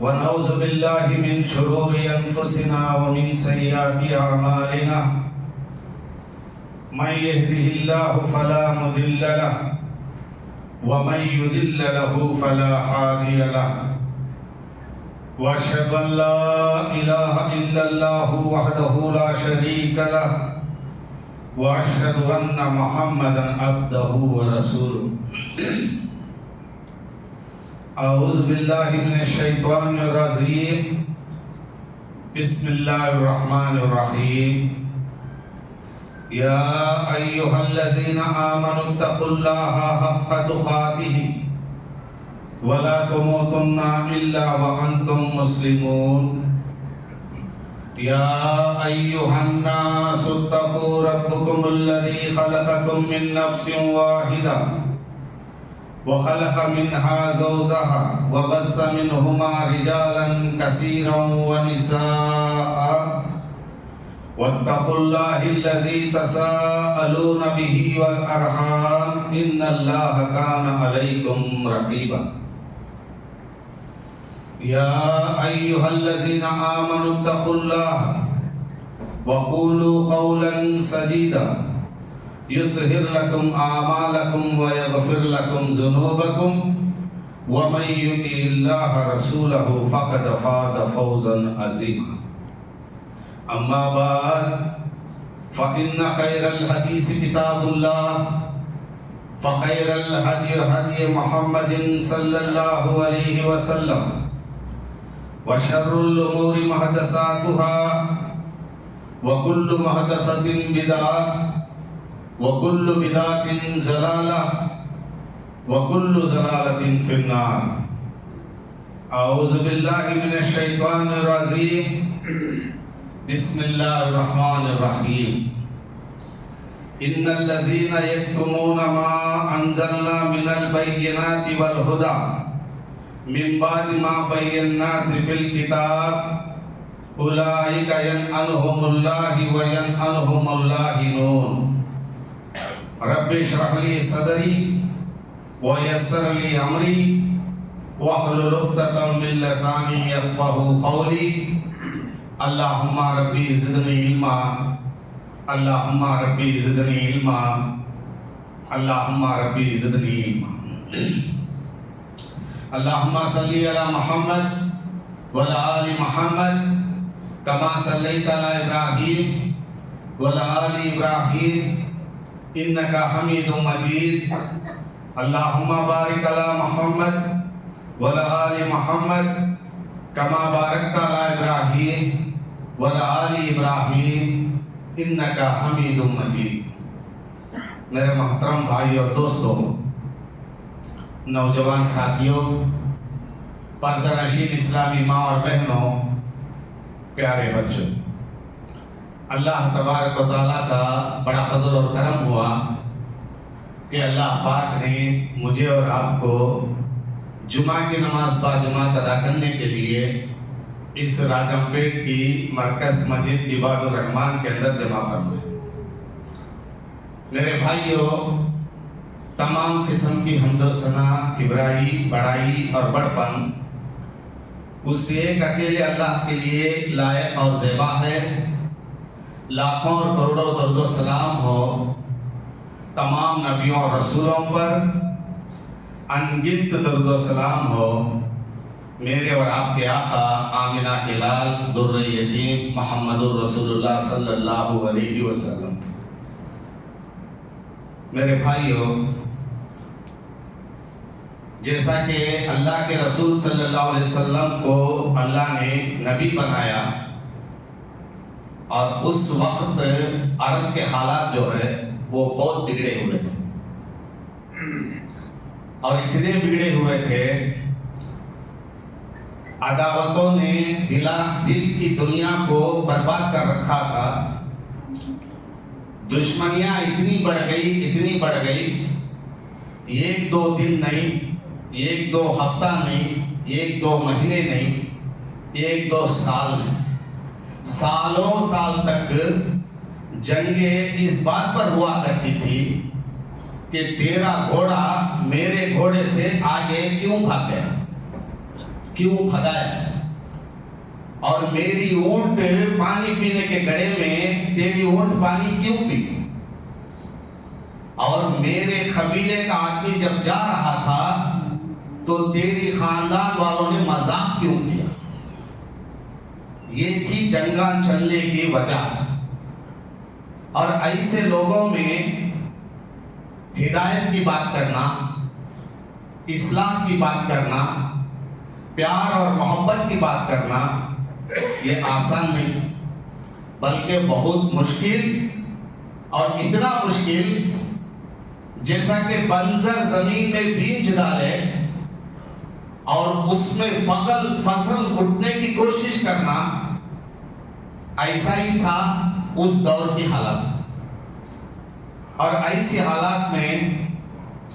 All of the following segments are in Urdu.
ونعوذ بالله من شرور أنفسنا ومن سيئات أعمالنا من يهده الله فلا مضل له ومن يضلل له فلا هادي له وأشهد أن لا إله إلا الله وحده لا شريك له وأشهد أن محمدا عبده ورسوله أعوذ بالله من الشيطان الرجيم بسم الله الرحمن الرحيم يا أيها الذين آمنوا اتقوا الله حق تقاته ولا تموتن إلا وأنتم مسلمون يا أيها الناس اتقوا ربكم الذي خلقكم من نفس واحدة وخلق منها زوجها وبث منهما رجالا كثيرا ونساء واتقوا الله الذي تساءلون به والأرحام إن الله كان عليكم رقيبا يا أيها الذين آمنوا اتقوا الله وقولوا قولا سديدا يصلح لكم أعمالكم ويغفر لكم ذنوبكم ومن يطع الله رسوله فقد فاز فوزا عظيما أما بعد فإن خير الحديث كتاب الله فخير الهدي هدي محمد صلى الله عليه وسلم وشر الأمور محدثاتها وكل محدثة بدعة وكل بدعة ضلالة وكل ضلالة في النار أعوذ بالله من الشيطان الرجيم بسم الله الرحمن الرحيم إن الذين يكتمون ما أنزلنا من البينات والهدى من بعد ما بيناه في الكتاب أولئك يلعنهم الله ويلعنهم اللاعنون رب اشرح لي صدري ويسر لي أمري واحلل عقدة من لساني يفقهوا قولي اللهم ربي زدني علما اللهم ربي زدني علما اللهم ربي زدني علما اللهم صل على محمد وعلى آل محمد كما صليت على إبراهيم وعلى آل إبراهيم إنك حميد مجيد اللهم بارك على محمد وعلى آل محمد كما باركت على إبراهيم وعلى آل إبراهيم إنك حميد مجيد میرے محترم بھائی اور دوستوں، نوجوان ساتھیوں، پردہ نشین اسلامی ماں اور بہنوں، پیارے بچوں، اللہ تبارک و تعالیٰ کا بڑا فضل اور کرم ہوا کہ اللہ پاک نے مجھے اور آپ کو جمعہ کی نماز باجماعت ادا کرنے کے لیے اس راجم پیٹ کی مرکز مسجد عباد الرحمن کے اندر جمع فرمائے۔ میرے بھائیوں، تمام قسم کی حمد و ثنا، کبرائی، بڑائی اور بڑپن اس ایک اکیلے اللہ کے لیے لائق اور زیبا ہے۔ لاکھوں اور کروڑوں درود و سلام ہو تمام نبیوں اور رسولوں پر، انگنت درود و سلام ہو میرے اور آپ کے آقا آمنہ کے لال در یتیم محمد الرسول اللہ صلی اللہ علیہ وسلم۔ میرے بھائیوں، جیسا کہ اللہ کے رسول صلی اللہ علیہ وسلم کو اللہ نے نبی بنایا اور اس وقت عرب کے حالات جو ہے وہ بہت بگڑے ہوئے تھے، اور اتنے بگڑے ہوئے تھے، عداوتوں نے دل کی دنیا کو برباد کر رکھا تھا، دشمنیاں اتنی بڑھ گئی، ایک دو دن نہیں، ایک دو ہفتہ نہیں، ایک دو مہینے نہیں، ایک دو سال نہیں، سالوں سال تک جنگیں اس بات پر ہوا کرتی تھی کہ تیرا گھوڑا میرے گھوڑے سے آگے کیوں بھاگ گیا، کیوں بھگایا۔ اور میری اونٹ پانی پینے کے گڑھے میں تیری اونٹ پانی کیوں پی؟ اور میرے قبیلے کا آدمی جب جا رہا تھا تو تیری خاندان والوں نے مذاق کیوں کیا؟ یہ تھی جنگاں چلنے کی وجہ۔ اور ایسے لوگوں میں ہدایت کی بات کرنا، اصلاح کی بات کرنا، پیار اور محبت کی بات کرنا یہ آسان نہیں، بلکہ بہت مشکل، اور اتنا مشکل جیسا کہ بنجر زمین میں بیج ڈالے اور اس میں فصل اٹھنے کی کوشش کرنا، ایسا ہی تھا اس دور کی حالت۔ اور ایسی حالات میں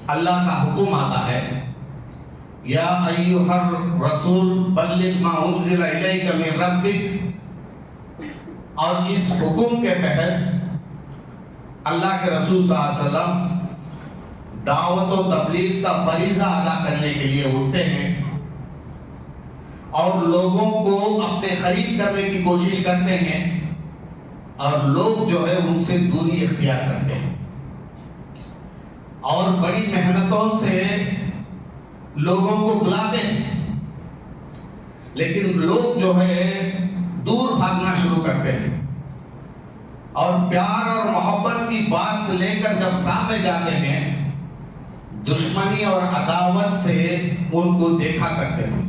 اللہ کا حکم آتا ہے، یا ایھا الرسول بلغ ما انزل الیک من ربک، اور اس حکم کے تحت اللہ کے رسول صلی اللہ علیہ وسلم دعوت و تبلیغ کا فریضہ ادا کرنے کے لیے اٹھتے ہیں اور لوگوں کو اپنے قریب کرنے کی کوشش کرتے ہیں، اور لوگ جو ہے ان سے دوری اختیار کرتے ہیں، اور بڑی محنتوں سے لوگوں کو بلاتے ہیں، لیکن لوگ جو ہے دور بھاگنا شروع کرتے ہیں، اور پیار اور محبت کی بات لے کر جب سامنے جاتے ہیں، دشمنی اور عداوت سے ان کو دیکھا کرتے تھے۔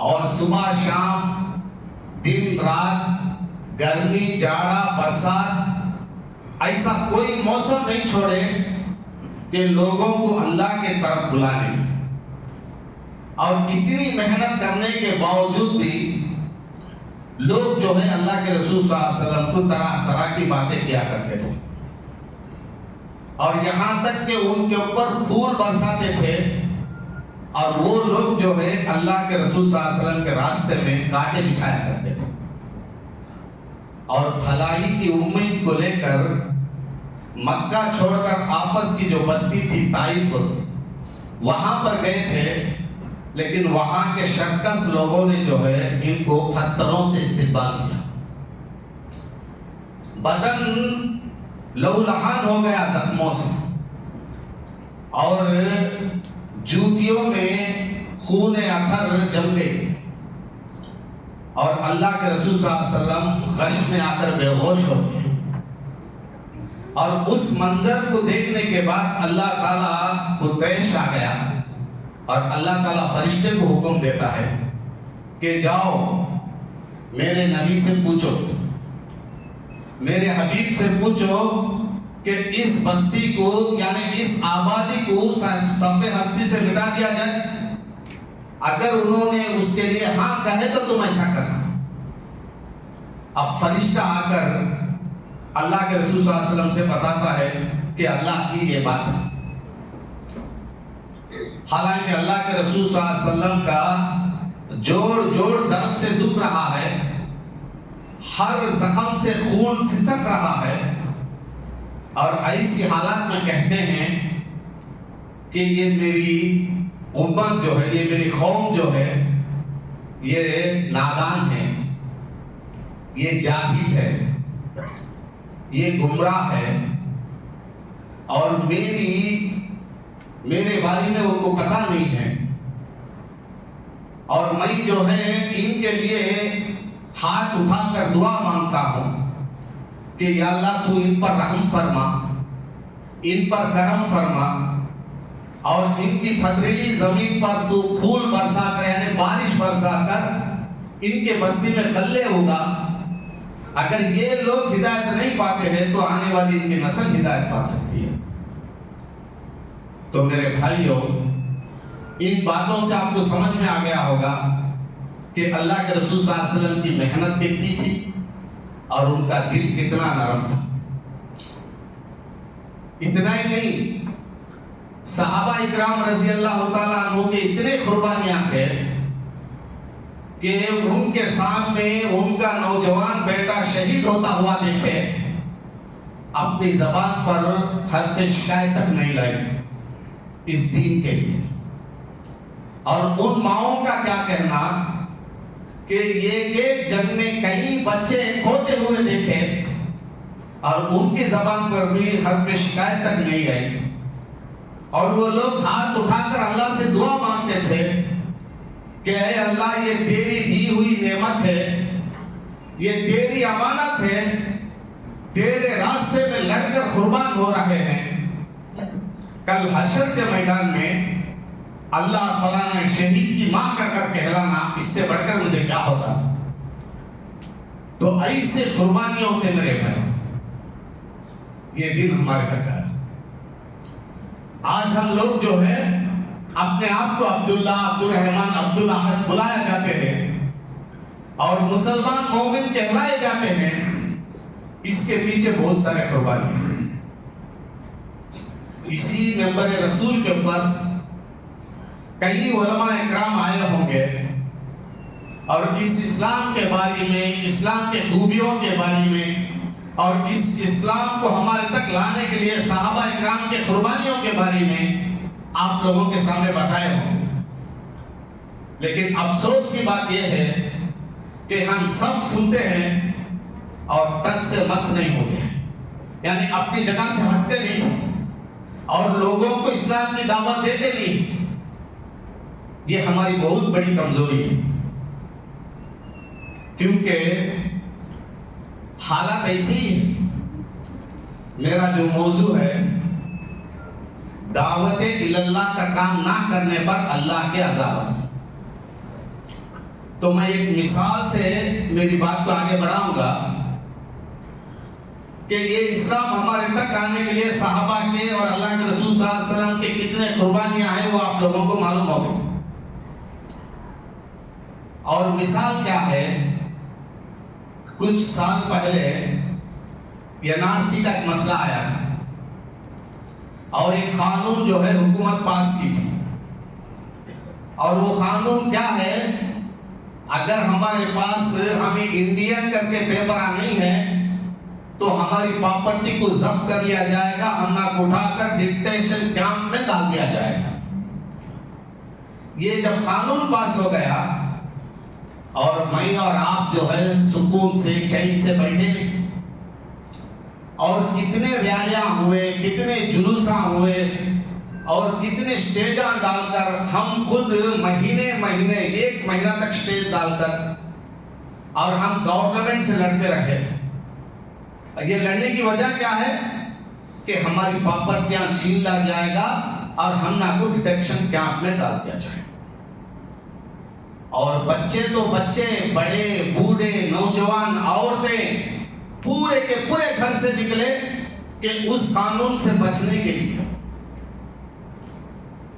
اور صبح شام، دن رات، گرمی جاڑا برسات، ایسا کوئی موسم نہیں چھوڑے کہ لوگوں کو اللہ کے طرف بلانے۔ اور اتنی محنت کرنے کے باوجود بھی لوگ جو ہے اللہ کے رسول صلی اللہ علیہ وسلم کو طرح طرح کی باتیں کیا کرتے تھے، اور یہاں تک کہ ان کے اوپر پھول برساتے تھے، اور وہ لوگ جو ہے اللہ کے رسول صلی اللہ علیہ وسلم کے راستے میں کانٹے بچھایا کرتے تھے، اور بھلائی کی امید کو لے کر مکہ چھوڑ کر آپس کی جو بستی تھی طائف، وہاں پر گئے تھے، لیکن وہاں کے شرکس لوگوں نے جو ہے ان کو پتھروں سے استقبال کیا، بدن لہولہان ہو گیا زخموں سے، اور جوتیوں میں خون اطہر جم گئی، اور اللہ کے رسول صلی اللہ علیہ وسلم غش میں آ کر بے ہوش ہو گئے۔ اور اس منظر کو دیکھنے کے بعد اللہ تعالیٰ کو طیش آ گیا، اور اللہ تعالیٰ فرشتے کو حکم دیتا ہے کہ جاؤ میرے نبی سے پوچھو، میرے حبیب سے پوچھو کہ اس بستی کو یعنی اس آبادی کو صفحے ہستی سے مٹا دیا جائے۔ اگر انہوں نے اس کے لیے ہاں کہے تو تم ایسا کرنا۔ اب فرشتہ آ کر اللہ کے رسول صلی اللہ علیہ وسلم سے بتاتا ہے کہ اللہ کی یہ بات ہے، حالانکہ اللہ کے رسول صلی اللہ علیہ وسلم کا جوڑ درد سے دکھ رہا ہے، ہر زخم سے خون سسک رہا ہے، اور ایسی حالات میں کہتے ہیں کہ یہ میری امت جو ہے، یہ میری قوم جو ہے، یہ نادان ہے، یہ جاہل ہے، یہ گمراہ ہے، اور میرے بارے میں ان کو پتہ نہیں ہے، اور میں جو ہے ان کے لیے ہاتھ اٹھا کر دعا مانگتا ہوں کہ یا اللہ تو ان پر رحم فرما، ان پر کرم فرما، اور ان کی پتھریلی زمین پر تو پھول برسا کر یعنی بارش برسا کر ان کے بستی میں غلے ہوگا۔ اگر یہ لوگ ہدایت نہیں پاتے ہیں تو آنے والی ان کی نسل ہدایت پا سکتی ہے۔ تو میرے بھائیوں، ان باتوں سے آپ کو سمجھ میں آ گیا ہوگا کہ اللہ کے رسول صلی اللہ علیہ وسلم کی محنت کتنی تھی اور ان کا دل کتنا نرم تھا۔ اتنا ہی نہیں، صحابہ اکرام رضی اللہ تعالیٰ عنہ کے اتنے قربانیاں تھے کہ ان کے سامنے ان کا نوجوان بیٹا شہید ہوتا ہوا دیکھے، اپنی زبان پر حرف شکایت تک نہیں لائے اس دین کے لیے۔ اور ان ماؤں کا کیا کہنا کہ ایک جنگ میں کئی بچے کھوتے ہوئے دیکھے اور ان کی زبان پر بھی حرف شکایت تک نہیں آئی، اور وہ لوگ ہاتھ اٹھا کر اللہ سے دعا مانگتے تھے کہ اے اللہ یہ تیری دی ہوئی نعمت ہے، یہ تیری امانت ہے، تیرے راستے میں لڑ کر قربان ہو رہے ہیں، کل حشر کے میدان میں اللہ تعالیٰ نے شہید کی ماں کر کر کہلانا، اس سے بڑھ کر مجھے کیا ہوتا۔ تو ایسے قربانیوں سے میرے بھائی یہ دن ہمارے تک آیا۔ آج ہم لوگ جو ہے اپنے آپ کو عبداللہ، عبدالرحمن، عبدالاحد بلایا جاتے ہیں اور مسلمان مومن کہلائے جاتے ہیں، اس کے پیچھے بہت سارے قربانی ہیں۔ اسی ممبر رسول کے اوپر کئی علماء اکرام آئے ہوں گے اور اس اسلام کے بارے میں، اسلام کے خوبیوں کے بارے میں اور اس اسلام کو ہمارے تک لانے کے لیے صحابہ اکرام کے قربانیوں کے بارے میں آپ لوگوں کے سامنے بتائے ہوں گے، لیکن افسوس کی بات یہ ہے کہ ہم سب سنتے ہیں اور ٹس سے مس نہیں ہوتے ہیں، یعنی اپنی جگہ سے ہٹتے نہیں اور لوگوں کو اسلام کی دعوت دیتے نہیں۔ یہ ہماری بہت بڑی کمزوری ہے، کیونکہ حالت ایسی ہے۔ میرا جو موضوع ہے دعوت اللہ کا کام نہ کرنے پر اللہ کے عذاب، تو میں ایک مثال سے میری بات کو آگے بڑھاؤں گا کہ یہ اسلام ہمارے تک آنے کے لیے صحابہ کے اور اللہ کے رسول صلی اللہ علیہ وسلم کے کتنے قربانیاں ہیں وہ آپ لوگوں کو معلوم ہوگی۔ اور مثال کیا ہے، کچھ سال پہلے NRC کا ایک مسئلہ آیا تھا اور ایک قانون جو ہے حکومت پاس کی تھی، اور وہ قانون کیا ہے، اگر ہمارے پاس ہمیں انڈین کر کے پیپر نہیں ہے تو ہماری پراپرٹی کو ضبط کر لیا جائے گا، ہم نہ اٹھا کر ڈکٹیشن کیمپ میں ڈال دیا جائے گا۔ یہ جب قانون پاس ہو گیا اور میں اور آپ جو ہے سکون سے چین سے بیٹھے، اور کتنے ریالیاں ہوئے، کتنے جلوساں ہوئے اور کتنے سٹیجاں ڈال کر ہم خود مہینے ایک مہینہ تک سٹیج ڈال کر اور ہم گورنمنٹ سے لڑتے رہے۔ یہ لڑنے کی وجہ کیا ہے کہ ہماری پراپرٹیاں چھین لا جائے گا اور ہم نہ کو ڈیٹیکشن کیمپ میں ڈال دیا جائے گا، اور بچے تو بچے، بڑے بوڑھے نوجوان عورتیں پورے کے پورے گھر سے نکلے کہ اس قانون سے بچنے کے لیے۔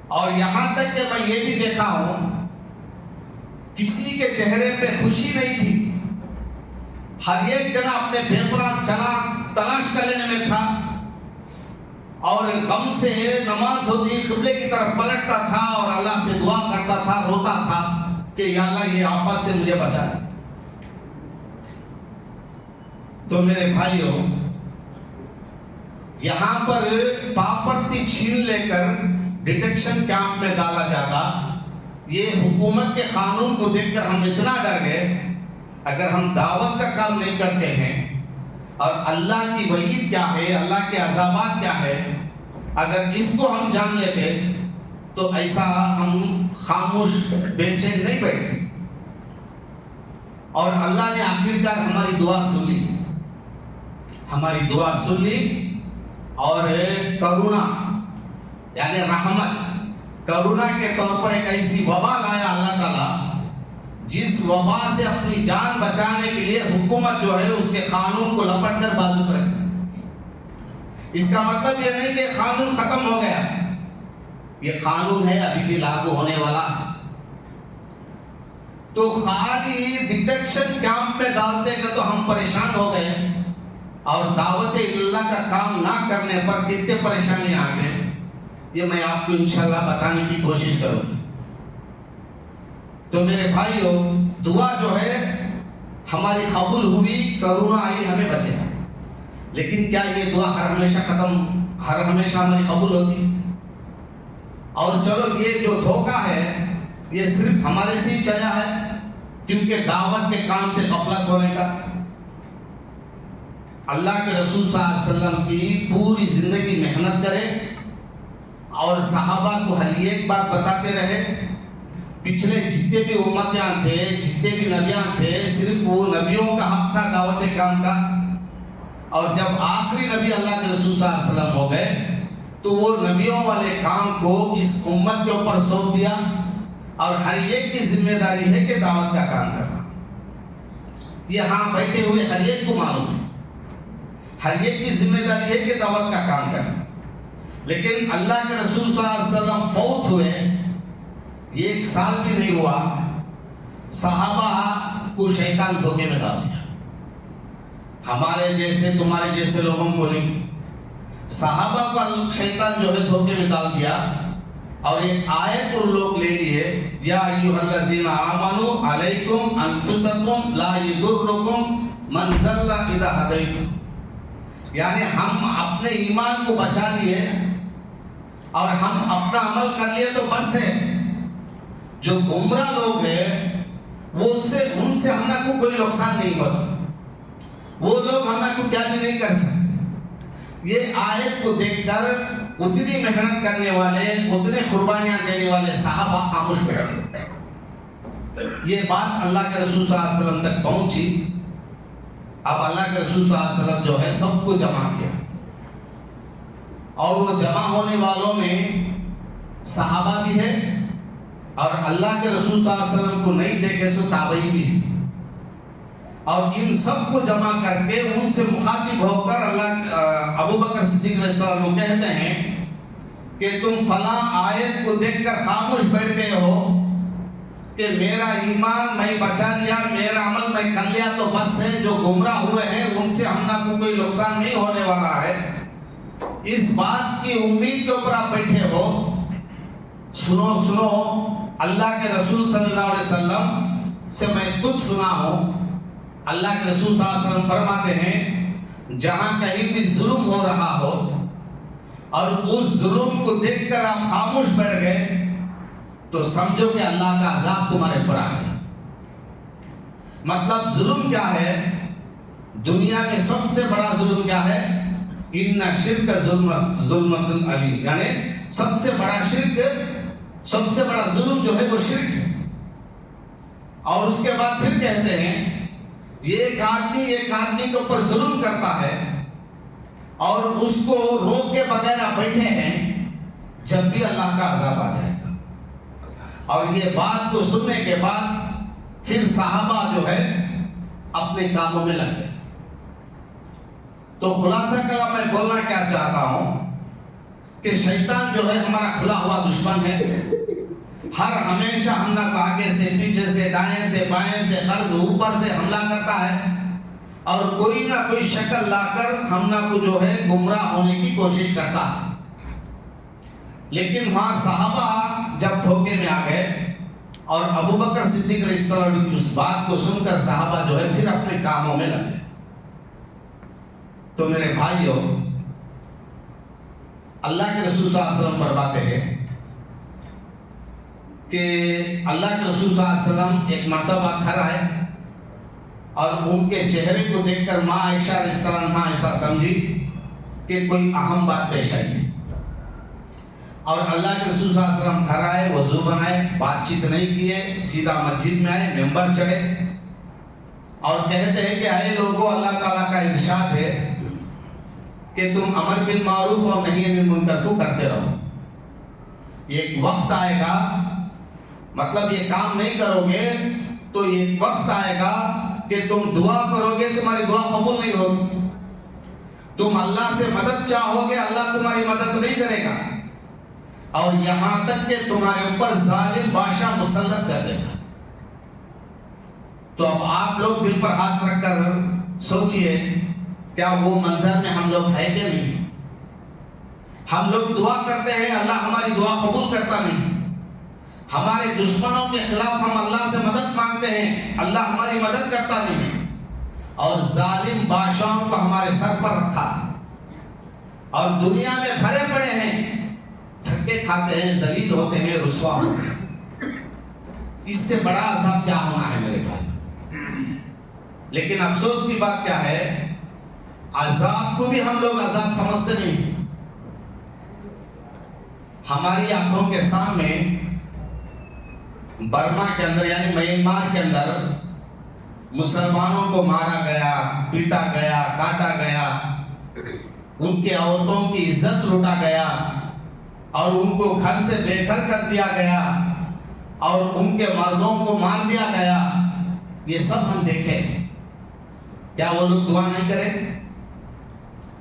اور یہاں تک کہ میں یہ بھی دیکھا ہوں کسی کے چہرے پہ خوشی نہیں تھی، ہر ایک جنا اپنے پیپراں تلاش کر لینے میں تھا اور غم سے نماز ہوتی قبلے کی طرف پلٹتا تھا اور اللہ سے دعا کرتا تھا، روتا تھا کہ یا اللہ یہ آفت سے مجھے بچا دے۔ تو میرے بھائیوں، یہاں پر پراپرٹی چھین لے کر ڈیٹیکشن کیمپ میں ڈالا جاتا، یہ حکومت کے قانون کو دیکھ کر ہم اتنا ڈر گئے۔ اگر ہم دعوت کا کام نہیں کرتے ہیں اور اللہ کی وعید کیا ہے، اللہ کے عذابات کیا ہے، اگر اس کو ہم جان لیتے تو ایسا ہم خاموش بے چین نہیں بیٹھتے۔ اور اللہ نے آخرکار ہماری دعا سن لی، ہماری دعا سن لی، اور کرونا یعنی رحمت، کرونا کے طور پر ایک ایسی وبا لایا اللہ تعالیٰ، جس وبا سے اپنی جان بچانے کے لیے حکومت جو ہے اس کے قانون کو لپٹ کر بازو پر رکھتی۔ اس کا مطلب یہ نہیں کہ قانون ختم ہو گیا، یہ قانون ہے ابھی بھی لاگو ہونے والا۔ تو خالی ڈیٹیکشن کیمپ میں ڈالتے گئے تو ہم پریشان ہو گئے، اور دعوت اللہ کا کام نہ کرنے پر کتنے پریشانی آ گئے، یہ میں آپ کو انشاءاللہ بتانے کی کوشش کروں گا۔ تو میرے بھائیوں، دعا جو ہے ہماری قبول ہوئی، کرونا آئی ہمیں بچے، لیکن کیا یہ دعا ہر ہمیشہ ہماری قبول ہوتی؟ اور چلو یہ جو دھوکہ ہے یہ صرف ہمارے سے ہی چلا ہے کیونکہ دعوت کے کام سے غفلت ہونے کا. اللہ کے رسول صلی اللہ علیہ وسلم کی پوری زندگی محنت کرے اور صحابہ کو ہر ایک بات بتاتے رہے. پچھلے جتنے بھی امتیاں تھے، جتنے بھی نبیاں تھے، صرف وہ نبیوں کا حق تھا دعوت کام کا. اور جب آخری نبی اللہ کے رسول صلی اللہ علیہ وسلم ہو گئے تو وہ نبیوں والے کام کو اس امت کے اوپر سونپ دیا اور ہر ایک کی ذمہ داری ہے کہ دعوت کا کام کرنا. یہاں بیٹھے ہوئے ہر ایک کو معلوم ہے، ہر ایک کی ذمہ داری ہے کہ دعوت کا کام کرنا. لیکن اللہ کے رسول صلی اللہ علیہ وسلم فوت ہوئے، 1 سال بھی نہیں ہوا، صحابہ کو شیطان دھوکے میں ڈال دیا. ہمارے جیسے تمہارے جیسے لوگوں کو نہیں، صحابہ کو شیطان جو ہے دھوکے میں ڈال دیا اور ایک آیت ان لوگ لے لیے، یا ایھا الذین آمنوا علیکم انفسکم لا یضرکم من ضل اذا ہدیتم. یعنی ہم اپنے ایمان کو بچا لیے اور ہم اپنا عمل کر لیے تو بس ہے. جو گمراہ لوگ ہیں وہ ان سے ہم کو کوئی نقصان نہیں ہوتا، وہ لوگ ہم کو کیا بھی نہیں کر سکتے. یہ آیت کو دیکھ کر اتنی محنت کرنے والے، اتنے قربانیاں دینے والے صحابہ خاموش بیٹھے. یہ بات اللہ کے رسول صلی اللہ علیہ وسلم تک پہنچی. اب اللہ کے رسول صلی اللہ علیہ وسلم جو ہے سب کو جمع کیا اور وہ جمع ہونے والوں میں صحابہ بھی ہے اور اللہ کے رسول صلی اللہ علیہ وسلم کو نہیں دیکھے سو تابعی بھی ہے. اور ان سب کو جمع کر کے ان سے مخاطب ہو کر ابو بکر صدیق علیہ السلام کہتے ہیں کہ تم فلاں آیت کو دیکھ کر خاموش بیٹھ گئے ہو کہ میرا ایمان میں بچا لیا، میرا عمل میں کر لیا تو بس ہے. جو گمراہ ہوئے ہیں ان سے ہم کو کوئی نقصان نہیں ہونے والا ہے. اس بات کی امید کے اوپر آپ بیٹھے ہو. سنو اللہ کے رسول صلی اللہ علیہ وسلم سے میں خود سنا ہوں. اللہ کے رسول صلی اللہ علیہ وسلم فرماتے ہیں جہاں کہیں بھی ظلم ہو رہا ہو اور اس ظلم کو دیکھ کر آپ خاموش بیٹھ گئے تو سمجھو کہ اللہ کا عذاب تمہارے پر آ گیا. مطلب ظلم کیا ہے؟ دنیا میں سب سے بڑا ظلم کیا ہے؟ ان شرک ظلمۃ العظیم، یعنی سب سے بڑا شرک، سب سے بڑا ظلم جو ہے وہ شرک ہے. اور اس کے بعد پھر کہتے ہیں ایک آدمی کے اوپر ظلم کرتا ہے اور اس کو روک کے بغیر بیٹھے ہیں، جب بھی اللہ کا عذاب آ جائے گا. اور یہ بات کو سننے کے بعد پھر صحابہ جو ہے اپنے کاموں میں لگ گئے. تو خلاصہ کلام میں بولنا کیا چاہتا ہوں کہ شیطان جو ہے ہمارا کھلا ہوا دشمن ہے. ہمیشہ ہم کو آگے سے، پیچھے سے، دائیں سے، بائیں سے، قرض اوپر سے حملہ کرتا ہے اور کوئی نہ کوئی شکل لا کر ہم کو جو ہے گمراہ ہونے کی کوشش کرتا ہے. لیکن وہاں صحابہ جب دھوکے میں آ گئے اور ابو بکر صدیق علیہ السلام کی اس بات کو سن کر صحابہ جو ہے پھر اپنے کاموں میں لگے. تو میرے بھائیوں، اللہ کے رسول صلی اللہ علیہ وسلم فرماتے ہیں کہ اللہ کے رسول صلی اللہ علیہ وسلم ایک مرتبہ گھر آئے اور ان کے چہرے کو دیکھ کر ماں عائشہ علیہ السلام ایسا سمجھی کہ کوئی اہم بات پیش آئی. اور اللہ کے رسول صلی اللہ علیہ وسلم گھر آئے، وضو بنائے، بات چیت نہیں کیے، سیدھا مسجد میں آئے، ممبر چڑھے اور کہتے ہیں کہ اے لوگوں، اللہ تعالیٰ کا ارشاد ہے کہ تم امر بالمعروف اور نہی عن المنکر کو کرتے رہو. ایک وقت آئے گا، مطلب یہ کام نہیں کرو گے تو ایک وقت آئے گا کہ تم دعا کرو گے، تمہاری دعا قبول نہیں ہوگی. تم اللہ سے مدد چاہو گے، اللہ تمہاری مدد نہیں کرے گا، اور یہاں تک کہ تمہارے اوپر ظالم بادشاہ مسلط کر دے گا. تو اب آپ لوگ دل پر ہاتھ رکھ کر سوچئے کیا وہ منظر میں ہم لوگ ہے کہ نہیں؟ ہم لوگ دعا کرتے ہیں، اللہ ہماری دعا قبول کرتا نہیں. ہمارے دشمنوں کے خلاف ہم اللہ سے مدد مانگتے ہیں، اللہ ہماری مدد کرتا نہیں. اور ظالم بادشاہوں کو ہمارے سر پر رکھا اور دنیا میں بھرے پڑے ہیں، دھکے کھاتے ہیں، ذلیل ہوتے ہیں، رسوا ہوتے ہیں. اس سے بڑا عذاب کیا ہونا ہے میرے بھائی؟ لیکن افسوس کی بات کیا ہے، عذاب کو بھی ہم لوگ عذاب سمجھتے نہیں۔ ہماری آنکھوں کے سامنے برما کے اندر یعنی میانمار کے اندر مسلمانوں کو مارا گیا، پیٹا گیا، کاٹا گیا، ان کے عورتوں کی عزت لوٹا گیا اور ان کو گھر سے بے گھر کر دیا گیا اور ان کے مردوں کو مار دیا گیا، یہ سب ہم دیکھیں۔ کیا وہ لوگ دعا نہیں کریں؟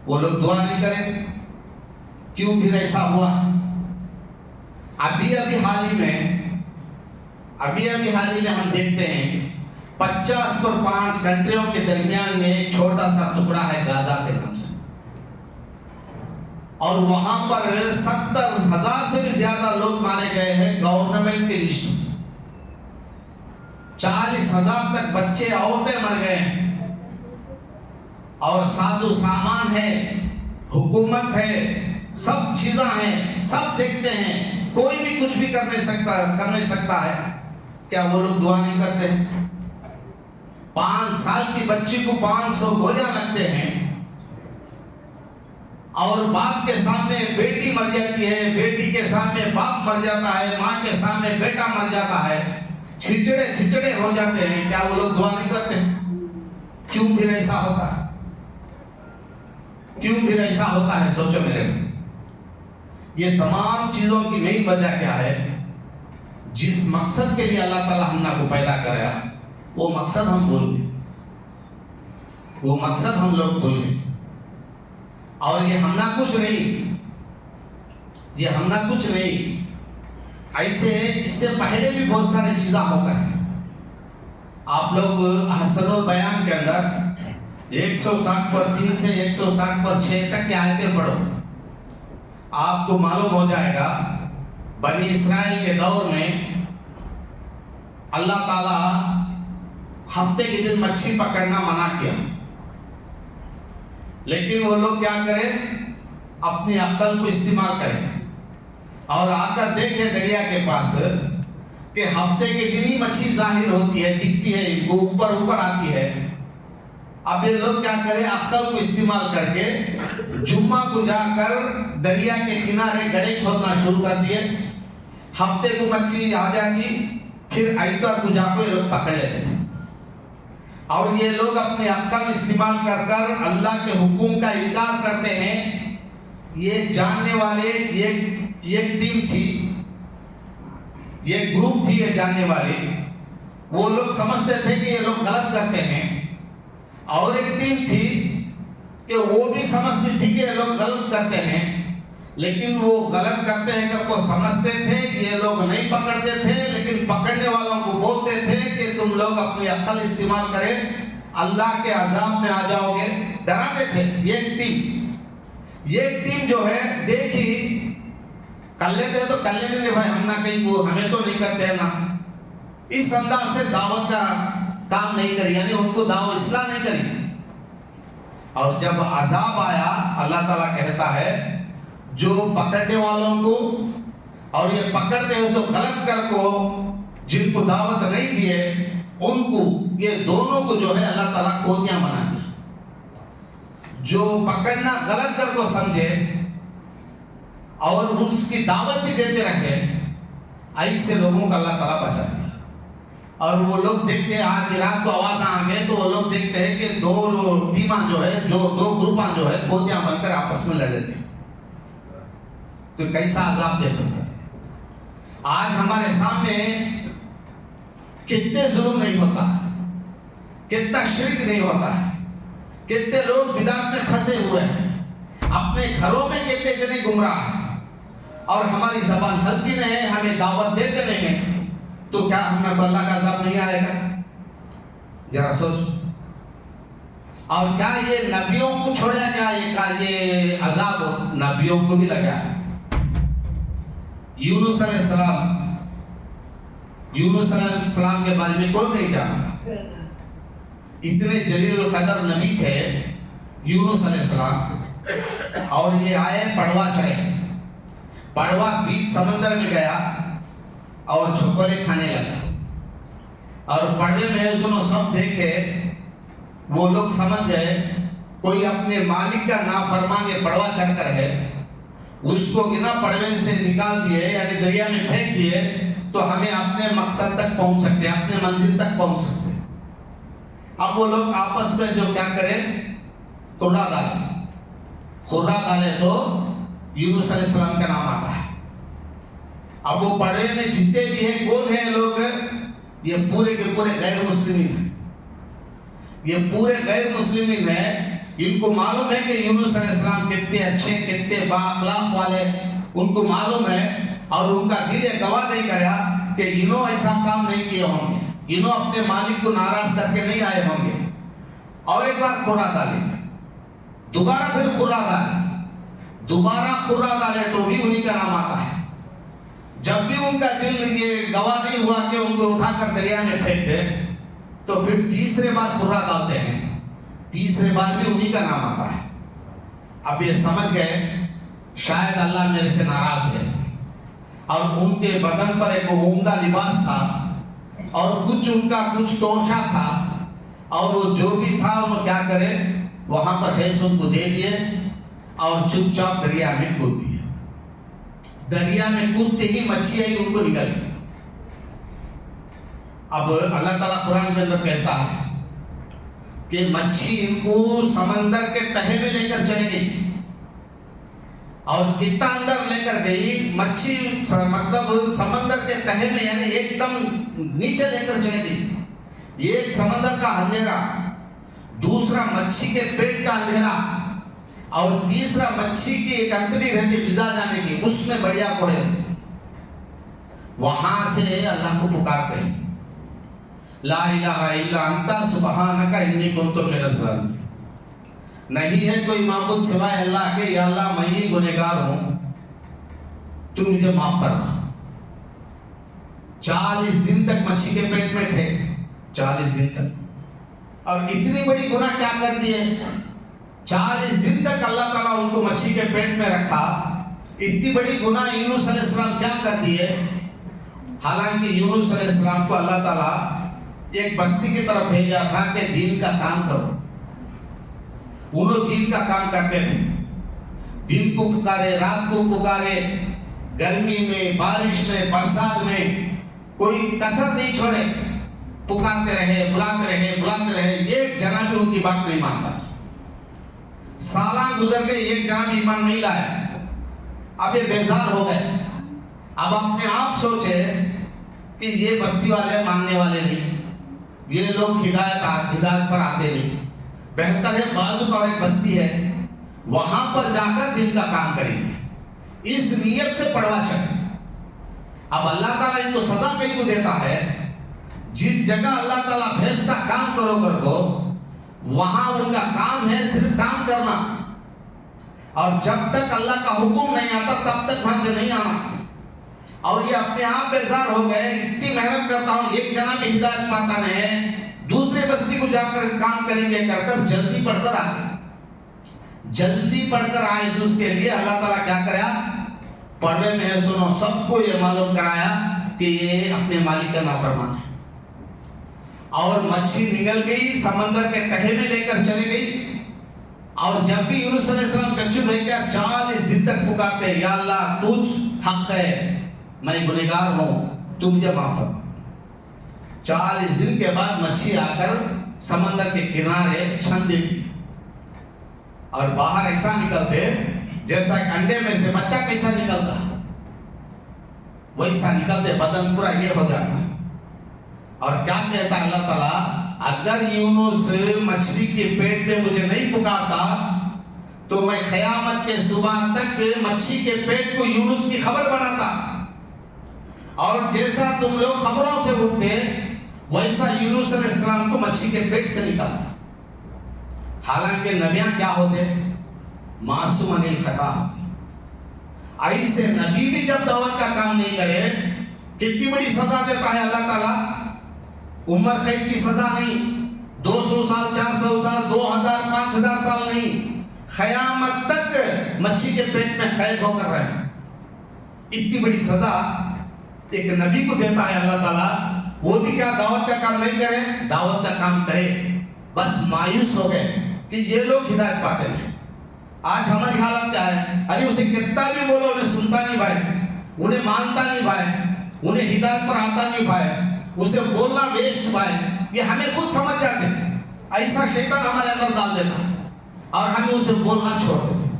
وہ لوگ دعا نہیں کریں؟ کیوں پھر ایسا ہوا؟ ابھی حال ہی میں ہم دیکھتے ہیں 50 پر 5 کنٹریوں کے درمیان میں ایک چھوٹا سا ٹکڑا ہے غزہ کے نام سے، اور وہاں پر 70,000 سے بھی زیادہ لوگ مارے گئے ہیں گورنمنٹ کی لسٹ میں۔ 40,000 تک بچے عورتیں مر گئے ہیں، اور سادو سامان ہے، حکومت ہے، سب چیزاں ہیں، سب دیکھتے ہیں، کوئی بھی کچھ بھی کر نہیں سکتا ہے۔ کیا وہ لوگ دعا نہیں کرتے؟ 5 سال کی بچی کو 500 گولیاں لگتے ہیں، اور باپ کے سامنے بیٹی مر جاتی ہے، بیٹی کے سامنے باپ مر جاتا ہے، ماں کے سامنے بیٹا مر جاتا ہے، چھچڑے ہو جاتے ہیں۔ کیا وہ لوگ دعا نہیں کرتے؟ کیوں پھر ایسا ہوتا ہے؟ کیوں پھر ایسا ہوتا ہے؟ سوچو میرے بھائی، یہ تمام چیزوں کی مین وجہ کیا ہے؟ جس مقصد کے لیے اللہ تعالیٰ ہم کو پیدا کرا، وہ مقصد ہم بھول گئے، وہ مقصد ہم لوگ بھول گئے۔ اور یہ ہم نہ کچھ نہیں، ایسے اس سے پہلے بھی بہت سارے چیزاں ہو کر ہیں۔ آپ لوگ احسن البیان کے اندر 160 پر 3 سے 160 پر 6 تک کی آیتیں پڑھو، آپ کو معلوم ہو جائے گا بنی اسرائیل کے دور میں اللہ تعالیٰ ہفتے کے دن مچھلی پکڑنا منع کیا، لیکن وہ لوگ کیا کریں؟ اپنی عقل کو استعمال کریں اور آ کر دیکھیں دریا کے پاس کہ ہفتے کے دن ہی مچھلی ظاہر ہوتی ہے، دکھتی ہے، ان کو اوپر آتی ہے۔ اب یہ لوگ کیا کریں؟ عقل کو استعمال کر کے جمعہ کو جا کر دریا کے کنارے گڑھے کھودنا شروع کر دیے، ہفتے کو مچھلی آ جاتی، پھر اتوار کو جا کے یہ لوگ پکڑ لیتے تھے۔ اور یہ لوگ اپنی عقل استعمال کر کر اللہ کے حکم کا انکار کرتے ہیں۔ یہ جاننے والے یہ ٹیم تھی، یہ گروپ تھی، یہ جاننے والے، وہ لوگ سمجھتے تھے کہ یہ لوگ غلط کرتے ہیں، اور ایک ٹیم تھی کہ وہ بھی سمجھتی تھی کہ یہ لوگ غلط کرتے ہیں، لیکن وہ غلط کرتے ہیں کہ وہ سمجھتے تھے، یہ لوگ نہیں پکڑتے تھے، لیکن پکڑنے والوں کو بولتے تھے کہ تم لوگ اپنی عقل استعمال کریں، اللہ کے عذاب میں آ جاؤ گے، ڈراتے تھے۔ یہ ٹیم جو ہے دیکھی، کر لیتے تو کر لیتے تھے بھائی، ہم نہ کہیں کو ہمیں تو نہیں کرتے ہیں نا، اس انداز سے دعوت کا کام نہیں کری، یعنی ان کو دعوت اصلاح نہیں کری۔ اور جب عذاب آیا، اللہ تعالیٰ کہتا ہے جو پکڑنے والوں کو اور یہ پکڑتے ہیں سو غلط کر کو، جن کو دعوت نہیں دیے ان کو، یہ دونوں کو جو ہے اللہ تعالیٰ کوتیاں بنا دیا۔ جو پکڑنا غلط کر کو سمجھے اور اس کی دعوت بھی دیتے رکھے، ایسے لوگوں کا اللہ تعالیٰ بچا دیا۔ اور وہ لوگ دیکھتے ہیں، آج رات کو آواز آ گئے تو وہ لوگ دیکھتے ہیں کہ دو ٹیماں جو ہے، دو گروپاں جو ہے کوتیاں بن کر آپس میں لڑ رہے تھے۔ تو کیسا عذاب دیکھو، آج ہمارے سامنے کتنے ظلم نہیں ہوتا، کتنا شرک نہیں ہوتا ہے، کتنے لوگ بدعت میں پھنسے ہوئے ہیں، اپنے گھروں میں کتنے جنے گمراہ ہیں، اور ہماری زبان ہلتی نہیں ہے، ہمیں دعوت دیتے نہیں ہیں، تو کیا ہمیں اللہ کا عذاب نہیں آئے گا؟ ذرا سوچ۔ اور کیا یہ نبیوں کو چھوڑا؟ کیا یہ عذاب نبیوں کو بھی لگا ہے؟ یونس علیہ السلام کے بارے میں کون نہیں جانتا؟ اتنے جلیل القدر نبی تھے یونس علیہ السلام، اور یہ آئے پڑوا چڑھے، پڑوا بیچ سمندر میں گیا اور چھپولے کھانے لگا، اور پڑھنے میں سنو سب دیکھے، وہ لوگ سمجھ گئے کوئی اپنے مالک کا نافرمان یہ بڑوا چڑھ کر ہے، اس کو بنا پڑھنے سے نکال دیے یعنی دریا میں پھینک دیے تو ہمیں اپنے مقصد تک پہنچ سکتے، اپنے منزل تک پہنچ سکتے۔ اب وہ لوگ آپس میں جو کیا کریں، خرہ ڈالے تو یونس علیہ السلام کا نام آتا ہے۔ اب وہ پڑھنے میں جتنے بھی ہیں کون ہیں لوگ، یہ پورے کے پورے غیر مسلمین ہیں، یہ پورے غیر مسلمین ہیں۔ ان کو معلوم ہے کہ یونس علیہ السلام کتنے اچھے، کتنے با اخلاق والے، ان کو معلوم ہے، اور ان کا دل یہ گواہ نہیں کرا کہ انہوں ایسا کام نہیں کیے ہوں گے، انہوں اپنے مالک کو ناراض کر کے نہیں آئے ہوں گے۔ اور ایک بار خرہ ڈالیں گے، دوبارہ پھر خرہ ڈالیں، دوبارہ خرہ ڈالے تو بھی انہی کا نام آتا ہے۔ جب بھی ان کا دل یہ گواہ نہیں ہوا کہ ان کو اٹھا کر دریا میں پھینک دے تو پھر تیسرے بار خرہ ڈالتے ہیں، تیسرے بار بھی انہی کا نام آتا ہے۔ اب یہ سمجھ گئے شاید اللہ میرے سے ناراض ہے، اور ان کے بدن پر ایک عمدہ لباس تھا اور کچھ ان کا کچھ توشہ تھا، اور وہ جو بھی تھا وہ کیا کرے وہاں پر حیث ان کو دے دیے اور چپ چاپ دریا میں کود دیے۔ دریا میں کودتے ہی مچھی آئی ان کو نکل گئی۔ اب اللہ تعالیٰ قرآن کے اندر کہتا ہے کہ مچھی ان کو سمندر کے تہے میں لے کر چلے گئی، اور کتنا اندر لے کر گئی مچھی، مطلب سمندر کے تہے میں یعنی ایک دم نیچے لے کر چلے گئی۔ ایک سمندر کا اندھیرا، دوسرا مچھی کے پیٹ کا اندھیرا، اور تیسرا مچھی کی ایک انتڑی رہتی غذا جانے کی، اس میں بڑھیا کو ہے۔ وہاں سے اللہ کو پکارتے ہیں، لا الہ الا انت سبحانک انی کنت من الظالمین، نہیں ہے کوئی معبود سوائے اللہ کے، یا اللہ میں ہی گنہگار ہوں، تو مجھے معاف فرما۔ 40 دن تک مچھی کے پیٹ میں تھے، 40 دن تک، اور اتنی بڑی گناہ کیا کر دیے، 40 دن تک اللہ تعالیٰ ان کو مچھی کے پیٹ میں رکھا، اتنی بڑی گناہ یونس علیہ السلام کیا کر دیے۔ حالانکہ یونس علیہ السلام کو اللہ تعالیٰ ایک بستی کی طرف بھیجا تھا کہ دین کا کام کرو، انہوں دین کا کام کرتے تھے، دن کو پکارے، رات کو پکارے، گرمی میں، بارش میں، برسات میں، کوئی کسر نہیں چھوڑے، پکارتے رہے، بلاتے رہے، ایک جنا بھی ان کی بات نہیں مانتا تھا۔ سالہ گزر گئے، ایک جنا بھی ایمان نہیں لایا۔ اب یہ بیزار ہو گئے، اب اپنے آپ سوچے کہ یہ بستی والے ماننے والے نہیں، یہ لوگ ہدایت پر آتے نہیں، بہتر ہے بازو کا ایک بستی ہے وہاں پر جا کر دن کا کام کریں گے، اس نیت سے پڑوا چڑھے۔ اب اللہ تعالیٰ ان کو سزا کہیں کو دیتا ہے، جس جگہ اللہ تعالیٰ بھیجتا کام کرو کر کو، وہاں ان کا کام ہے صرف کام کرنا، اور جب تک اللہ کا حکم نہیں آتا تب تک وہاں سے نہیں آنا۔ اور یہ اپنے آپ بیزار ہو گئے، اتنی محنت کرتا ہوں ایک جنا بھی ہدایت پاتا نہیں ہے، دوسرے بستی کو جا کر کام کریں گے کر کر جلدی پڑھ کر آئے، جلدی پڑھ کر آئے۔ اس کے لیے اللہ تعالیٰ کیا کرا، پڑھنے میں ہے سنو سب کو یہ معلوم کرایا کہ یہ اپنے مالک کا نافرمان ہے، اور مچھی نکل گئی، سمندر کے تہے میں لے کر چلے گئی، اور جب بھی یونس علیہ السلام کچو لے کر 40 دن تک پکارتے یا اللہ تجھ حق ہے، میں گنہگار ہوں، تو مجھے معاف فرما۔ 40 دن کے بعد مچھی آ کر سمندر کے کنارے چھن دیتی، اور باہر ایسا نکلتے جیسا کہ انڈے میں سے بچہ کیسا نکلتا ویسا نکلتے، بدن پورا یہ ہو جاتا۔ اور کیا کہتا ہے اللہ تعالیٰ، اگر یونس مچھلی کے پیٹ میں مجھے نہیں پکارتا تو میں قیامت کے صبح تک مچھی کے پیٹ کو یونس کی خبر بناتا، اور جیسا تم لوگ خبروں سے اٹھتے ویسا یونس علیہ السلام کو مچھی کے پیٹ سے نکالتا۔ حالانکہ نبیاں کیا ہوتے، معصوم عن الخطا ہوتے، ایسے نبی بھی جب دعوت کا کام نہیں کرے کتنی بڑی سزا دیتا ہے اللہ تعالیٰ۔ عمر قید کی سزا نہیں، 200 سال، 400 سال، 2000، 5000 سال نہیں، قیامت تک مچھی کے پیٹ میں قید ہو کر رہنا۔ اتنی بڑی سزا ایک نبی کو دیتا ہے اللہ تعالیٰ، وہ بھی کیا دعوت کا کام نہیں کرے؟ دعوت کا کام کرے، بس مایوس ہو گئے کہ یہ لوگ ہدایت پاتے ہیں۔ آج ہماری حالت کیا ہے؟ ارے اسے کتنا بھی بولو انہیں سنتا نہیں بھائی، انہیں مانتا نہیں بھائی، انہیں ہدایت پر آتا نہیں بھائی، اسے بولنا ویسٹ بھائی، یہ ہمیں خود سمجھ جاتے ہیں۔ ایسا شیطان ہمارے اندر ڈال دیتا ہے اور ہمیں اسے بولنا چھوڑ دیتے ہیں۔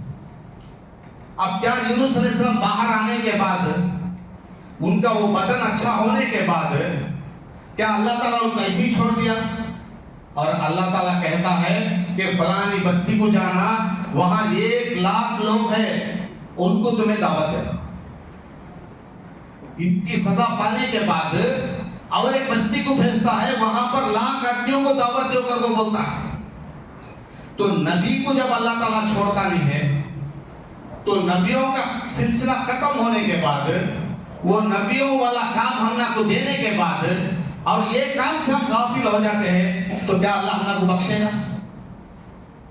اب کیا یونس علیہ السلام باہر آنے کے بعد، ان کا وہ بدن اچھا ہونے کے بعد، کیا اللہ تعالیٰ ان کو ایسے ہی چھوڑ دیا؟ اور اللہ تعالیٰ کہتا ہے کہ فلانی بستی کو جانا، وہاں 1,00,000 لوگ ہیں، ان کو تمہیں دعوت دینا۔ اتنی سزا پانے کے بعد اور ایک بستی کو بھیجتا ہے، وہاں پر 1,00,000 آدمیوں کو دعوت دے کر کو بولتا ہے۔ تو نبی کو جب اللہ تعالیٰ چھوڑتا نہیں ہے، تو نبیوں کا سلسلہ ختم ہونے کے بعد، وہ نبیوں والا کام ہم کو دینے کے بعد، اور یہ کام سے ہم غافل ہو جاتے ہیں، تو کیا اللہ ہم کو بخشے گا؟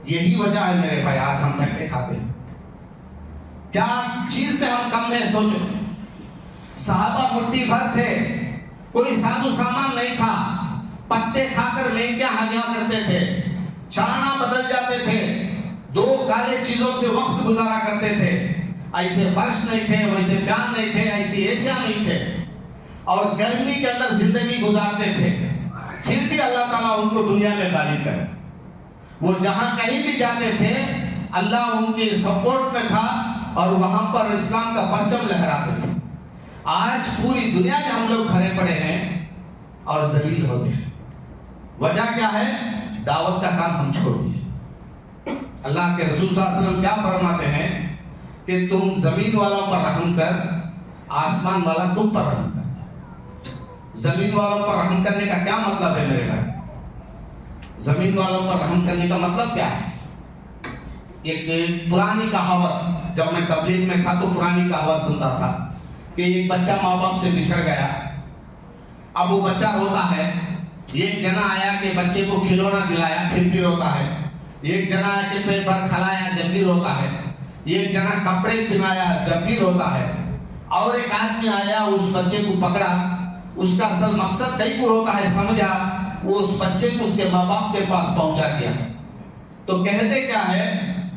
یہی وجہ ہے میرے بھائی، آج ہم دھکے کھاتے ہیں۔ کیا چیز میں ہم کم ہیں؟ سوچو، صحابہ مٹھی بھر تھے، کوئی سادو سامان نہیں تھا، پتے کھا کر مہنگا ہگیا کرتے تھے، چانا بدل جاتے تھے، 2 کالے چیزوں سے وقت گزارا کرتے تھے، ایسے فرش نہیں تھے، ویسے فین نہیں تھے، ایسی ایسیا نہیں تھے، اور گرمی کے اندر زندگی گزارتے تھے۔ پھر بھی اللہ تعالیٰ ان کو دنیا میں غالب کرے۔ وہ جہاں کہیں بھی جاتے تھے، اللہ ان کی سپورٹ میں تھا اور وہاں پر اسلام کا پرچم لہراتے تھے۔ آج پوری دنیا میں ہم لوگ بھرے پڑے ہیں اور ذلیل ہوتے ہیں۔ وجہ کیا ہے؟ دعوت کا کام ہم چھوڑ دیے۔ اللہ کے رسول صلی اللہ علیہ وسلم کیا فرماتے ہیں کہ تم زمین والوں پر رحم کر، آسمان والا تم پر رحم کرتا ہے۔ زمین والوں پر رحم کرنے کا کیا مطلب ہے میرے بھائی؟ زمین والوں پر رحم کرنے کا مطلب کیا ہے؟ ایک پرانی کہاوت، جب میں تبلیغ میں تھا تو پرانی کہاوت سنتا تھا کہ ایک بچہ ماں باپ سے بچھڑ گیا، اب وہ بچہ روتا ہے، ایک جنا آیا کہ بچے کو کھلونا دلایا پھر بھی روتا ہے، ایک جنا آیا کہ پیٹ بھر کھلایا جب بھی روتا ہے، ایک جنا کپڑے پہنایا جب بھی روتا ہے، اور ایک آدمی آیا اس بچے کو پکڑا، اس کا اصل مقصد کئی کو روتا ہے سمجھا، وہ اس بچے کو اس کے ماں باپ کے پاس پہنچا دیا۔ تو کہتے کیا ہے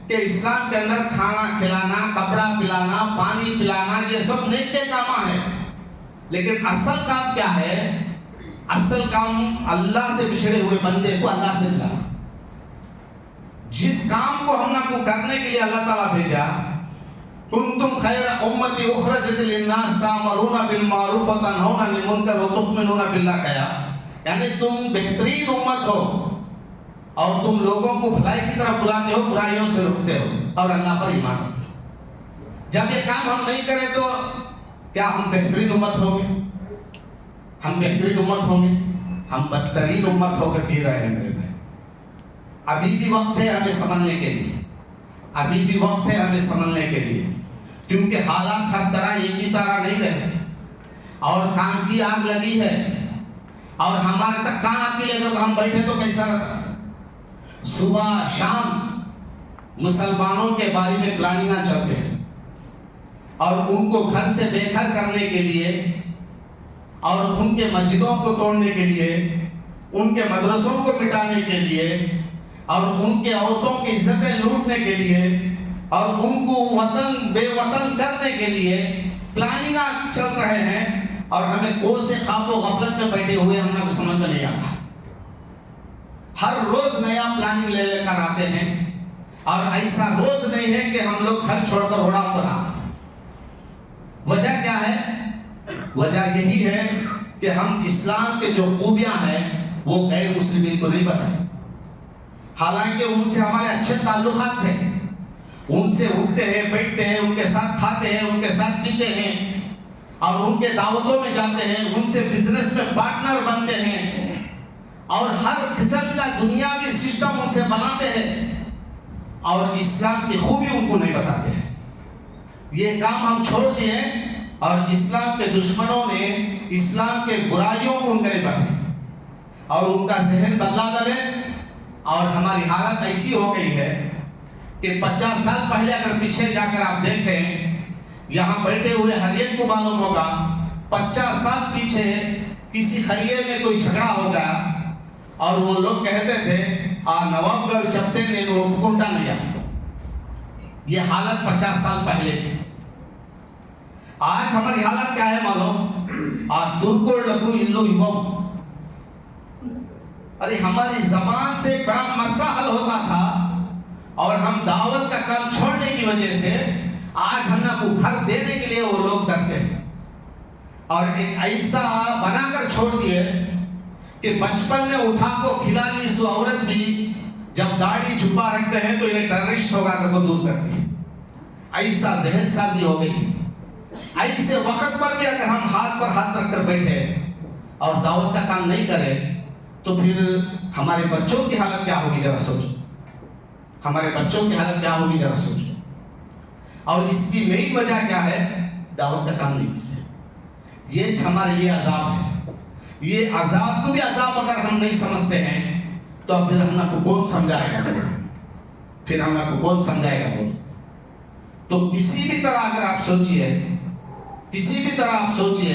کہ اسلام کے اندر کھانا کھلانا، کپڑا پلانا، پانی پلانا، یہ سب نیک کے کام ہیں، لیکن اصل کام کیا ہے؟ اصل کام اللہ سے بچھڑے ہوئے بندے کو اللہ سے ملانا۔ جس کام کو ہم کو کرنے کے لیے اللہ تعالیٰ بھیجا، کنتم خیر امت اخرجت للناس تأمرون بالمعروف وتنہون عن المنکر وتؤمنون باللہ، کہا یعنی تم بہترین امت ہو اور تم لوگوں کو بھلائی کی طرف بلاتے ہو، برائیوں سے روکتے ہو اور اللہ پر ایمان رکھتے ہو۔ جب یہ کام ہم نہیں کریں تو کیا ہم بہترین امت ہوں گے؟ ہم بہترین امت ہوں گے؟ ہم بدترین امت ہو کر جی رہے ہیں میرے بھائی۔ ابھی بھی وقت ہے ہمیں سنبھلنے کے لیے، ابھی بھی وقت ہے ہمیں سنبھلنے کے لیے، کیونکہ حالات ہر طرح ایک ہی طرح نہیں رہے، اور کام کی آگ لگی ہے، اور ہمارے تک کہاں آتی ہے؟ اگر ہم بیٹھے تو کیسا رہتا؟ صبح شام مسلمانوں کے بارے میں پلاننگاں چلتے ہیں، اور ان کو گھر سے بے گھر کرنے کے لیے، اور ان کے مسجدوں کو توڑنے کے لیے، ان کے مدرسوں کو مٹانے کے لیے، اور ان کے عورتوں کی عزتیں لوٹنے کے لیے، اور ان کو وطن بے وطن کرنے کے لیے پلاننگاں چل رہے ہیں، اور ہمیں کون سے خواب و غفلت میں بیٹھے ہوئے ہم کو سمجھ میں نہیں آتا۔ ہر روز نیا پلاننگ لے کر آتے ہیں، اور ایسا روز نہیں ہے کہ ہم لوگ گھر چھوڑ کر اڑا پڑا۔ وجہ کیا ہے؟ وجہ یہی ہے کہ ہم اسلام کے جو خوبیاں ہیں وہ غیر مسلمین کو نہیں بتائیں، حالانکہ ان سے ہمارے اچھے تعلقات ہیں، ان سے اٹھتے ہیں، بیٹھتے ہیں، ان کے ساتھ کھاتے ہیں، ان کے ساتھ پیتے ہیں، اور ان کے دعوتوں میں جاتے ہیں، ان سے بزنس میں پارٹنر بنتے ہیں، اور ہر قسم کا دنیاوی سسٹم ان سے بناتے ہیں، اور اسلام کی خوبی ان کو نہیں بتاتے ہیں۔ یہ کام ہم چھوڑ دیے ہیں، اور اسلام کے دشمنوں نے اسلام کے برائیوں کو ان کو نہیں بتایا، اور ان کا ذہن بدلا ڈالے، اور ہماری حالت ایسی ہو گئی ہے کہ 50 سال پہلے اگر پیچھے جا کر آپ دیکھیں، یہاں بیٹھے ہوئے ہر ایک کو معلوم ہوگا 50 سال پیچھے کسی خیے میں کوئی جھگڑا ہو گیا اور وہ لوگ کہتے تھے نواب گھر چپتے نینو اوپکنٹا نیا. یہ حالت 50 سال پہلے تھی. آج ہماری حالت کیا ہے معلوم؟ ترکوڑ لگو انلو امام. ارے ہماری زبان سے بڑا مسئلہ حل ہوتا تھا اور ہم دعوت کا کام چھوڑنے کی وجہ سے آج ہم کو گھر دینے کے لیے وہ لوگ ڈرتے ہیں اور ایک ایسا بنا کر چھوڑ دیے کہ بچپن میں اٹھا کو کھلا لی سو عورت بھی جب داڑھی چھپا رکھتے ہیں تو انہیں ٹیررسٹ ہوگا کر کو دور کرتی ہے. ایسا ذہن سازی ہو گئی. ایسے وقت پر بھی اگر ہم ہاتھ پر ہاتھ رکھ کر بیٹھے اور دعوت کا کام نہیں کرے تو پھر ہمارے بچوں کی حالت کیا ہوگی ذرا سوچو. ہمارے بچوں کی حالت کیا ہوگی ذرا سوچو. اور اس کی مین وجہ کیا ہے؟ دعوت کا کام نہیں کرتے. یہ ہمارے لیے عذاب ہے. یہ عذاب کو بھی عذاب اگر ہم نہیں سمجھتے ہیں تو پھر ہم کو کون سمجھائے گا؟ پھر ہم کو کون سمجھائے گا؟ تو کسی بھی طرح اگر آپ سوچئے، کسی بھی طرح آپ سوچئے،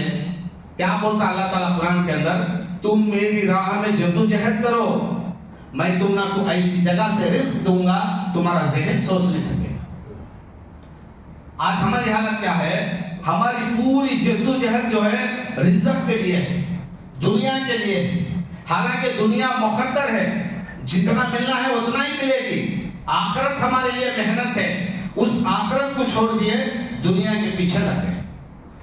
کیا بولتا اللہ تعالیٰ قرآن کے اندر؟ تم میری راہ میں جدوجہد کرو، میں تم کو ایسی جگہ سے رزق دوں گا تمہارا ذہن سوچ نہیں سکے. آج ہماری حالت کیا ہے؟ ہماری پوری جدوجہد جو ہے رزق کے لیے ہے، دنیا کے لیے. حالانکہ دنیا مقدر ہے، جتنا ملنا ہے اتنا ہی ملے گی. آخرت ہمارے لیے محنت ہے. اس آخرت کو چھوڑ دیے دنیا کے پیچھے لگے.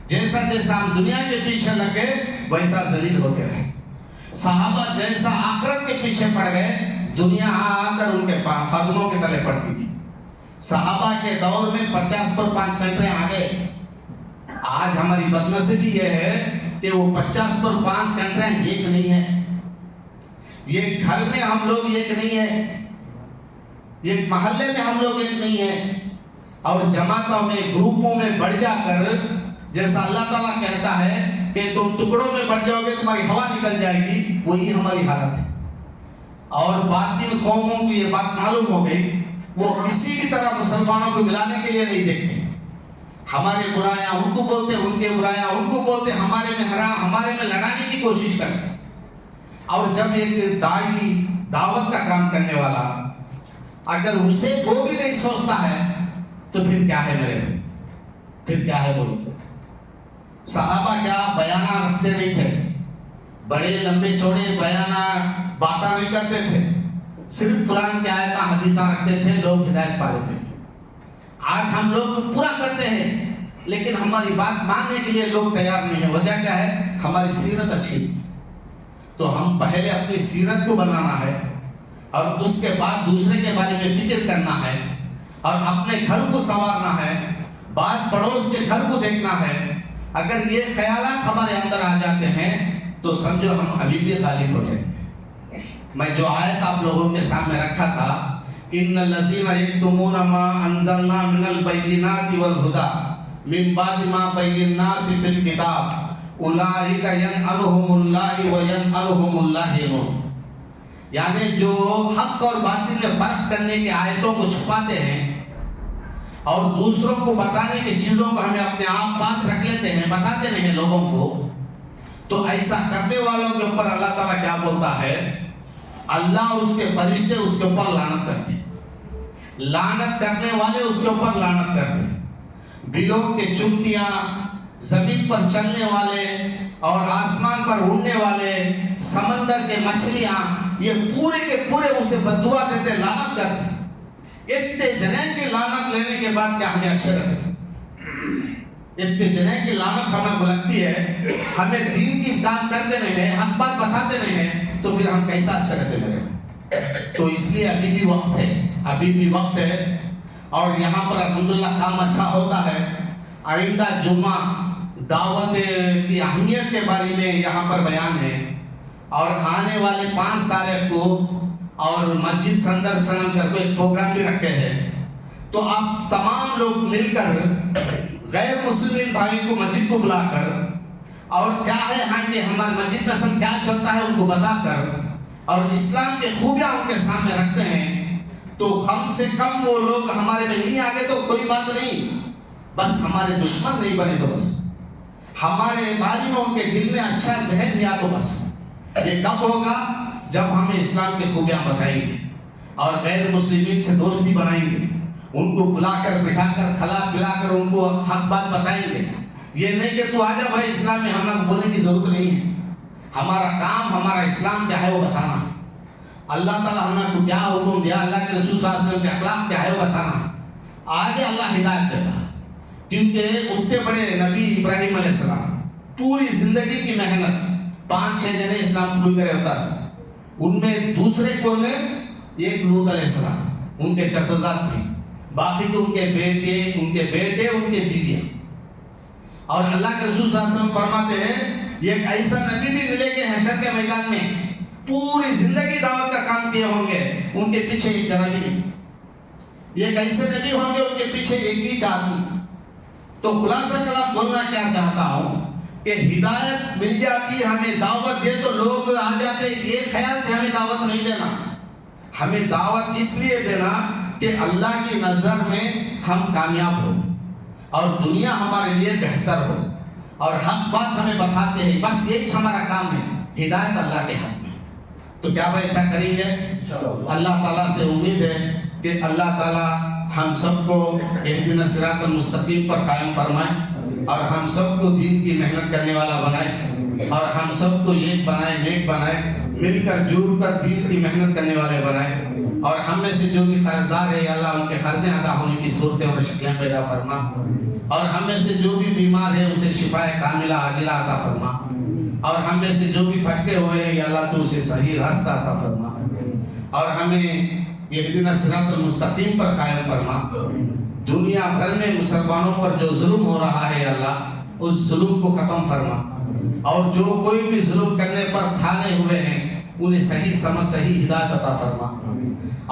جیسا جیسا ہم دنیا کے پیچھے لگے ویسا ذلیل ہوتے رہے. صحابہ جیسا آخرت کے پیچھے پڑ گئے دنیا آ کر ان کے قدموں کے تلے پڑتی تھی. صحابہ کے دور میں 50 پر 5 کنٹریاں آ گئے. آج ہماری بدنصیبی یہ ہے کہ وہ 50 پر 5 کنٹریاں ایک نہیں ہے. یہ گھر میں ہم لوگ ایک نہیں ہے، یہ محلے میں ہم لوگ ایک نہیں ہے. اور جماعتوں میں گروپوں میں بڑھ جا کر جیسا اللہ تعالیٰ کہتا ہے کہ تم ٹکڑوں میں بڑھ جاؤ گے تمہاری ہوا نکل جائے گی، وہی ہماری حالت ہے. اور باطل قوموں کو یہ بات معلوم ہو گئی، وہ کسی بھی طرح مسلمانوں کو ملانے کے لیے نہیں دیکھتے. ہمارے برایاں ان کو بولتے، ان کے برایاں ان کو بولتے، ہمارے میں حرام ہمارے میں لڑانے کی کوشش کرتے. اور جب ایک داعی دعوت کا کام کرنے والا اگر اسے وہ بھی نہیں سوچتا ہے تو پھر کیا ہے میرے بھائی؟ پھر کیا ہے بولو؟ صحابہ کیا بیانہ رکھتے نہیں تھے، بڑے لمبے چوڑے بیانہ باتیں نہیں کرتے تھے، صرف قرآن کی آیتیں حدیثاں رکھتے تھے، لوگ ہدایت پا لیتے تھے. آج ہم لوگ پورا کرتے ہیں لیکن ہماری بات ماننے کے لیے لوگ تیار نہیں ہیں. وجہ کیا ہے؟ ہماری سیرت اچھی نہیں. تو ہم پہلے اپنی سیرت کو بنانا ہے اور اس کے بعد دوسرے کے بارے میں فکر کرنا ہے اور اپنے گھر کو سنوارنا ہے، بعد پڑوس کے گھر کو دیکھنا ہے. اگر یہ خیالات ہمارے اندر آ جاتے ہیں تو سمجھو ہم ابھی بھی غالب ہو جائیں گے. میں جو آیت آپ لوگوں کے سامنے رکھا تھا، ان الذین یکتمون ما انزلنا من البینات والہدی من بعد ما بیناہ فی الکتاب اولئک ینعلھم اللہ وینعلھم اللاعنون. یعنی جو حق اور باطل میں فرق کرنے کی آیتوں کو چھپاتے ہیں اور دوسروں کو بتانے کی چیزوں کو ہمیں اپنے آپ پاس رکھ لیتے ہیں، بتاتے نہیں ہیں لوگوں کو، تو ایسا کرنے والوں کے اوپر اللہ تعالیٰ کیا بولتا ہے؟ اللہ اور اس کے فرشتے اس کے اوپر لعنت کرتے ہیں. لعنت کرنے والے اس کے اوپر لعنت کرتے ہیں. بلوں کے چمٹیاں، زمین پر چلنے والے اور آسمان پر اڑنے والے، سمندر کے مچھلیاں، یہ پورے کے پورے اسے بددعا دیتے، لعنت کرتے. اتنے جنے کی لعنت لینے کے بعد کیا ہمیں اچھے رہتے؟ اتنے جنے کی لعنت ہمیں کو لگتی ہے، ہمیں دین کی کام کرتے نہیں ہیں، حق بات بتاتے نہیں ہیں، تو پھر ہم کیسا اچھے رہتے میرے؟ تو اس لیے ابھی بھی وقت ہے، ابھی بھی وقت ہے. اور یہاں پر الحمدللہ کام اچھا ہوتا ہے. آئندہ جمعہ دعوت کی اہمیت کے بارے میں یہاں پر بیان ہے اور آنے والے 5 تاریخ کو اور مسجد سندر سنم کر کوئی پروگرام بھی رکھے ہیں. تو آپ تمام لوگ مل کر غیر مسلم بھائی کو مسجد کو بلا کر اور کیا ہے ہاں کہ ہمارے مسجد میں اصل کیا چلتا ہے ان کو بتا کر اور اسلام کے خوبیاں ان کے سامنے رکھتے ہیں، تو کم سے کم وہ لوگ ہمارے میں نہیں آگے تو کوئی بات نہیں، بس ہمارے دشمن نہیں بنے تو بس. ہمارے بارے میں ان کے دل میں اچھا ذہن لیا تو بس. یہ کب ہوگا؟ جب ہمیں اسلام کی خوبیاں بتائیں گے اور غیر مسلمین سے دوستی بنائیں گے, ان کو بلا کر بٹھا کر کھلا پلا کر ان کو حق بات بتائیں گے. یہ نہیں کہ تو آجا بھائی اسلام میں, ہمیں بولنے کی ضرورت نہیں ہے. ہمارا کام, ہمارا اسلام کیا ہے وہ بتانا ہے. اللہ تعالیٰ ہمیں کو کیا حکم دیا, اللہ کے رسول صلی اللہ علیہ وسلم کے اخلاق کیا ہے وہ بتانا ہے. آگے اللہ ہدایت دیتا ہے, کیونکہ اتنے بڑے نبی ابراہیم علیہ السلام پوری زندگی کی محنت, 5-6 جنے اسلام قبول کرے ہوتا ہے. ان میں دوسرے کون ہے؟ ایک لوط علیہ السلام, ان کے چچزاد تھے, باقی تو ان کے بیٹے ان کے بیویاں. اور اللہ کے رسول صلی اللہ علیہ وسلم فرماتے ہیں ایک ایسا نبی بھی ملے گے حشر کے میدان میں, پوری زندگی دعوت کا کام کیے ہوں گے, ان کے پیچھے ایک جنا بھی نہیں. ایک ایسے نبی ہوں گے ان کے پیچھے ایک ہی آدمی. تو خلاصہ کلام بولنا کیا چاہتا ہوں کہ ہدایت مل جاتی, ہمیں دعوت دے تو لوگ آ جاتے. یہ خیال سے ہمیں دعوت نہیں دینا, ہمیں دعوت اس لیے دینا کہ اللہ کی نظر میں ہم کامیاب ہو اور دنیا ہمارے لیے بہتر ہو اور حق بات ہمیں بتاتے ہیں. بس یہی ہمارا کام ہے, ہدایت اللہ کے ہاتھ میں. تو کیا وہ ایسا کریں گے؟ اللہ تعالیٰ سے امید ہے کہ اللہ تعالیٰ ہم سب کو اہدنا الصراط المستقیم پر قائم فرمائے اور ہم سب کو دین کی محنت کرنے والا بنائے اور ہم سب کو ایک بنائے, نیک بنائے, مل کر جڑ کر دین کی محنت کرنے والے بنائے. اور ہم میں سے جو بھی قرض دار ہے اللہ ان کے قرضیں ادا ہونے کی صورتیں اور شکلیں پیدا فرما, اور ہم میں سے جو بھی بیمار ہے اسے شفا کاملہ عاجلہ عطا فرما, اور ہم میں سے جو بھی بھٹکے ہوئے ہیں یا اللہ تو اسے صحیح راستہ عطا فرما, اور ہمیں اہدنا الصراط المستقیم پر قائم فرما. دنیا بھر میں مسلمانوں پر جو ظلم ہو رہا ہے اللہ اس ظلم کو ختم فرما, اور جو کوئی بھی ظلم کرنے پر تھانے ہوئے ہیں انہیں صحیح سمجھ, صحیح ہدایت عطا فرما.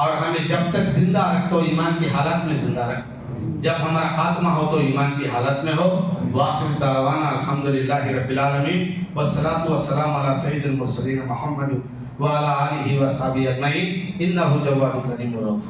اور ہمیں جب تک زندہ رکھ تو ایمان کی حالت میں زندہ رکھ, جب ہمارا خاتمہ ہو تو ایمان کی حالت میں ہو. وآخر دعوانا الحمدللہ رب العالمین والصلاة والسلام علی سید المرسلین محمد وعلی آلہ وصحبہ اجمعین انہ جواد کریم رؤوف.